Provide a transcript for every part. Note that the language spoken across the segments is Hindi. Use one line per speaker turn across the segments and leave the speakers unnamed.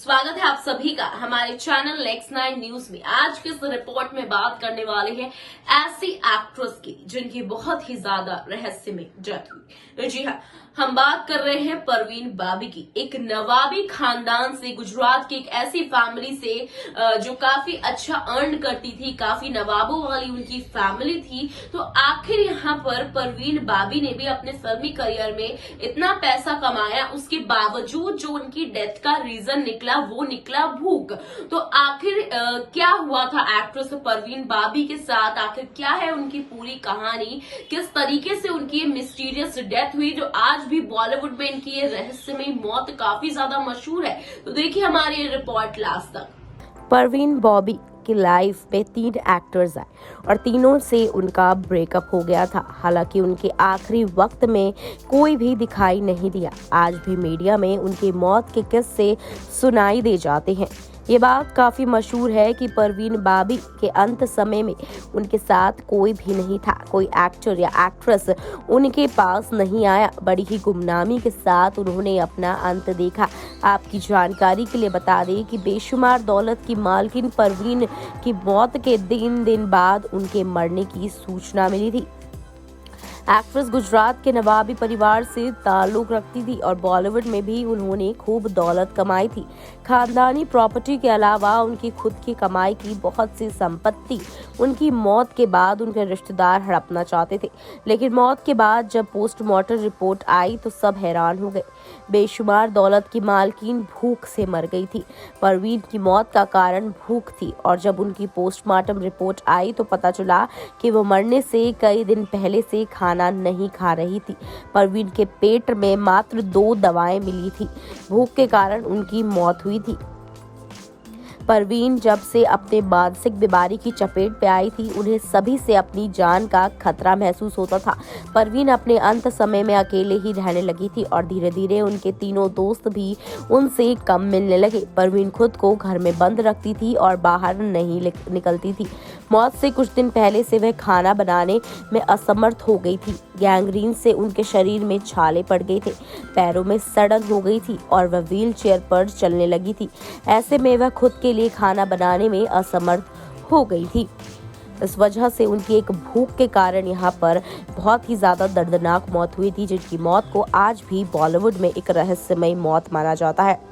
स्वागत है आप सभी का हमारे चैनल नेक्स्ट 9 न्यूज में। आज के इस रिपोर्ट में बात करने वाले हैं ऐसी एक्ट्रेस की जिनकी बहुत ही ज्यादा रहस्य में डेथ हुई। जी हाँ, हम बात कर रहे हैं परवीन बाबी की। एक नवाबी खानदान से, गुजरात की एक ऐसी फैमिली से जो काफी अच्छा अर्न करती थी, काफी नवाबों वाली उनकी फैमिली थी। तो आखिर यहाँ पर परवीन बाबी ने भी अपने फिल्मी करियर में इतना पैसा कमाया, उसके बावजूद जो उनकी डेथ का रीजन निकला वो निकला भूख। तो आखिर क्या हुआ था एक्ट्रेस परवीन बाबी के साथ, आखिर क्या है उनकी पूरी कहानी, किस तरीके से उनकी ये मिस्टीरियस डेथ हुई, जो आज भी बॉलीवुड में इनकी ये रहस्यमयी मौत काफी ज्यादा मशहूर है। तो देखिए हमारी ये रिपोर्ट लास्ट तक।
परवीन बाबी की लाइफ में 3 एक्टर्स आए और तीनों से उनका ब्रेकअप हो गया था। हालांकि उनके आखिरी वक्त में कोई भी दिखाई नहीं दिया। आज भी मीडिया में उनकी मौत के किस्से सुनाई दे जाते हैं। ये बात काफी मशहूर है कि परवीन बाबी के अंत समय में उनके साथ कोई भी नहीं था, कोई एक्टर या एक्ट्रेस उनके पास नहीं आया। बड़ी ही गुमनामी के साथ उन्होंने अपना अंत देखा। आपकी जानकारी के लिए बता दें कि बेशुमार दौलत की मालकिन परवीन की मौत के 3 दिन बाद उनके मरने की सूचना मिली थी। एक्ट्रेस गुजरात के नवाबी परिवार से ताल्लुक रखती थी और बॉलीवुड में भी उन्होंने खूब दौलत कमाई थी। खानदानी प्रॉपर्टी के अलावा उनकी खुद की कमाई की बहुत सी संपत्ति उनकी मौत के बाद उनके रिश्तेदार हड़पना चाहते थे, लेकिन मौत के बाद जब पोस्टमार्टम रिपोर्ट आई तो सब हैरान हो गए। बेशुमार दौलत की मालकिन भूख से मर गई थी। परवीन की मौत का कारण भूख थी और जब उनकी पोस्टमार्टम रिपोर्ट आई तो पता चला कि वो मरने से कई दिन पहले से खाना नहीं खा रही थी। परवीन के पेट में मात्र 2 दवाएं मिली थी। भूख के कारण उनकी मौत हुई थी। परवीन जब से अपने मानसिक बीमारी की चपेट में आई थी, उन्हें सभी से अपनी जान का खतरा महसूस होता था। परवीन अपने अंत समय में अकेले ही रहने लगी थी और धीरे धीरे उनके तीनों दोस्त भी उनसे कम मिलने लगे। परवीन खुद को घर में बंद रखती थी और बाहर नहीं निकलती थी। मौत से कुछ दिन पहले से वह खाना बनाने में असमर्थ हो गई थी। गैंग्रीन से उनके शरीर में छाले पड़ गए थे, पैरों में सड़न हो गई थी और वह व्हील चेयर पर चलने लगी थी। ऐसे में वह खुद के लिए खाना बनाने में असमर्थ हो गई थी। इस वजह से उनकी एक भूख के कारण यहाँ पर बहुत ही ज्यादा दर्दनाक मौत हुई थी, जिनकी मौत को आज भी बॉलीवुड में एक रहस्यमय मौत माना जाता है।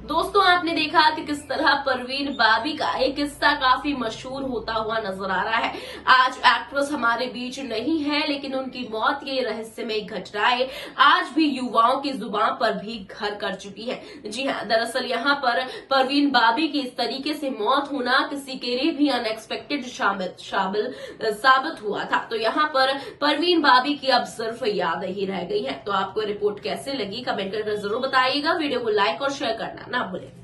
दोस्तों, आपने देखा कि किस तरह परवीन बाबी का एक किस्सा काफी मशहूर होता हुआ नजर आ रहा है। आज एक्ट्रेस हमारे बीच नहीं है, लेकिन उनकी मौत के रहस्यमय घटनाएं आज भी युवाओं की जुबान पर भी घर कर चुकी है। जी हाँ, दरअसल यहाँ पर परवीन बाबी की इस तरीके से मौत होना किसी के लिए भी अनएक्सपेक्टेड साबित हुआ था। तो यहाँ पर परवीन बाबी की अब सिर्फ यादें ही रह गई है। तो आपको रिपोर्ट कैसे लगी कमेंट करके जरूर बताइएगा। वीडियो को लाइक और शेयर करना ना भूलें।